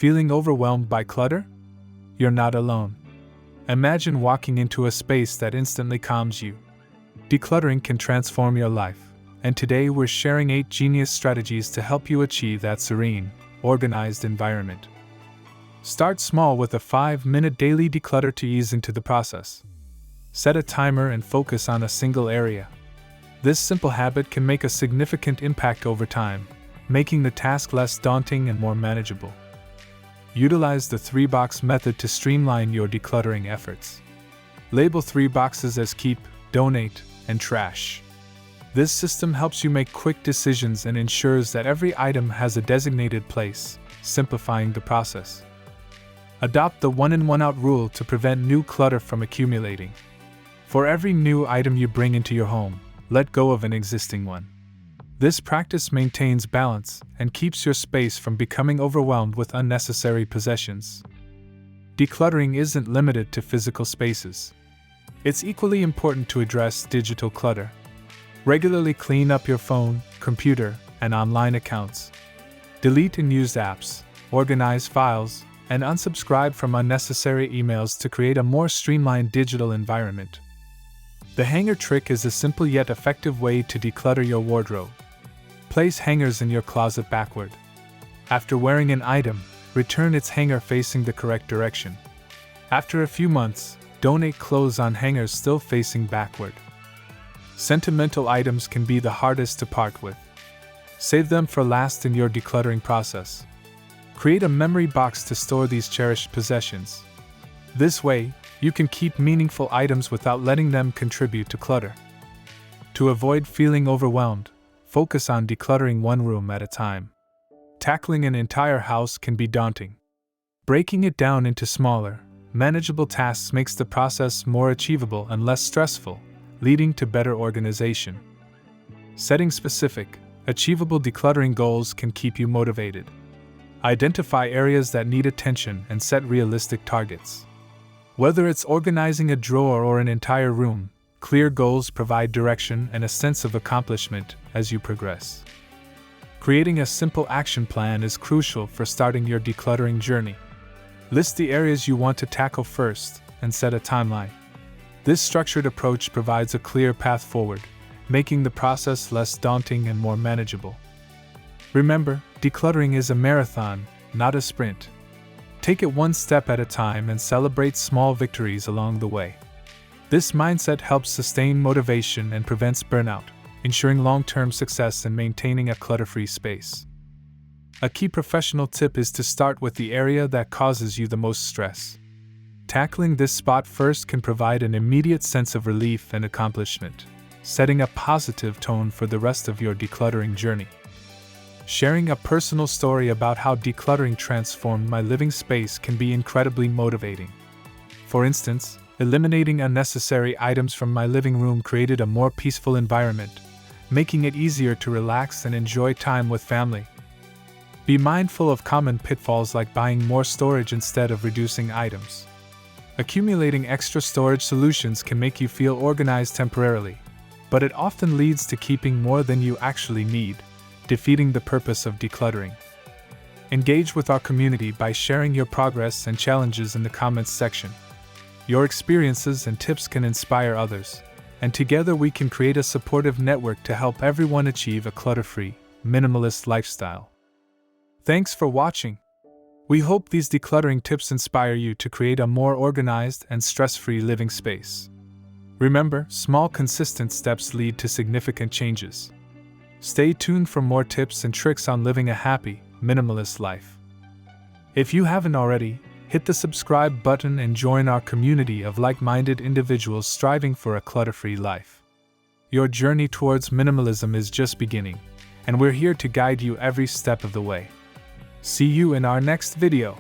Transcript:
Feeling overwhelmed by clutter? You're not alone. Imagine walking into a space that instantly calms you. Decluttering can transform your life, and today we're sharing 8 genius strategies to help you achieve that serene, organized environment. Start small with a 5-minute daily declutter to ease into the process. Set a timer and focus on a single area. This simple habit can make a significant impact over time, making the task less daunting and more manageable. Utilize the 3-box method to streamline your decluttering efforts. Label 3 boxes as keep, donate, and trash. This system helps you make quick decisions and ensures that every item has a designated place, simplifying the process. Adopt the 1 in 1 out rule to prevent new clutter from accumulating. For every new item you bring into your home, let go of an existing one. This practice maintains balance and keeps your space from becoming overwhelmed with unnecessary possessions. Decluttering isn't limited to physical spaces. It's equally important to address digital clutter. Regularly clean up your phone, computer, and online accounts. Delete unused apps, organize files, and unsubscribe from unnecessary emails to create a more streamlined digital environment. The hanger trick is a simple yet effective way to declutter your wardrobe. Place hangers in your closet backward. After wearing an item, return its hanger facing the correct direction. After a few months, donate clothes on hangers still facing backward. Sentimental items can be the hardest to part with. Save them for last in your decluttering process. Create a memory box to store these cherished possessions. This way, you can keep meaningful items without letting them contribute to clutter. To avoid feeling overwhelmed, focus on decluttering one room at a time. Tackling an entire house can be daunting. Breaking it down into smaller, manageable tasks makes the process more achievable and less stressful, leading to better organization. Setting specific, achievable decluttering goals can keep you motivated. Identify areas that need attention and set realistic targets. Whether it's organizing a drawer or an entire room, clear goals provide direction and a sense of accomplishment as you progress. Creating a simple action plan is crucial for starting your decluttering journey. List the areas you want to tackle first and set a timeline. This structured approach provides a clear path forward, making the process less daunting and more manageable. Remember, decluttering is a marathon, not a sprint. Take it one step at a time and celebrate small victories along the way. This mindset helps sustain motivation and prevents burnout, ensuring long-term success and maintaining a clutter-free space. A key professional tip is to start with the area that causes you the most stress. Tackling this spot first can provide an immediate sense of relief and accomplishment, setting a positive tone for the rest of your decluttering journey. Sharing a personal story about how decluttering transformed my living space can be incredibly motivating. For instance, eliminating unnecessary items from my living room created a more peaceful environment, making it easier to relax and enjoy time with family. Be mindful of common pitfalls like buying more storage instead of reducing items. Accumulating extra storage solutions can make you feel organized temporarily, but it often leads to keeping more than you actually need, defeating the purpose of decluttering. Engage with our community by sharing your progress and challenges in the comments section. Your experiences and tips can inspire others, and together we can create a supportive network to help everyone achieve a clutter-free, minimalist lifestyle. Thanks for watching. We hope these decluttering tips inspire you to create a more organized and stress-free living space. Remember, small consistent steps lead to significant changes. Stay tuned for more tips and tricks on living a happy, minimalist life. If you haven't already, hit the subscribe button and join our community of like-minded individuals striving for a clutter-free life. Your journey towards minimalism is just beginning, and we're here to guide you every step of the way. See you in our next video.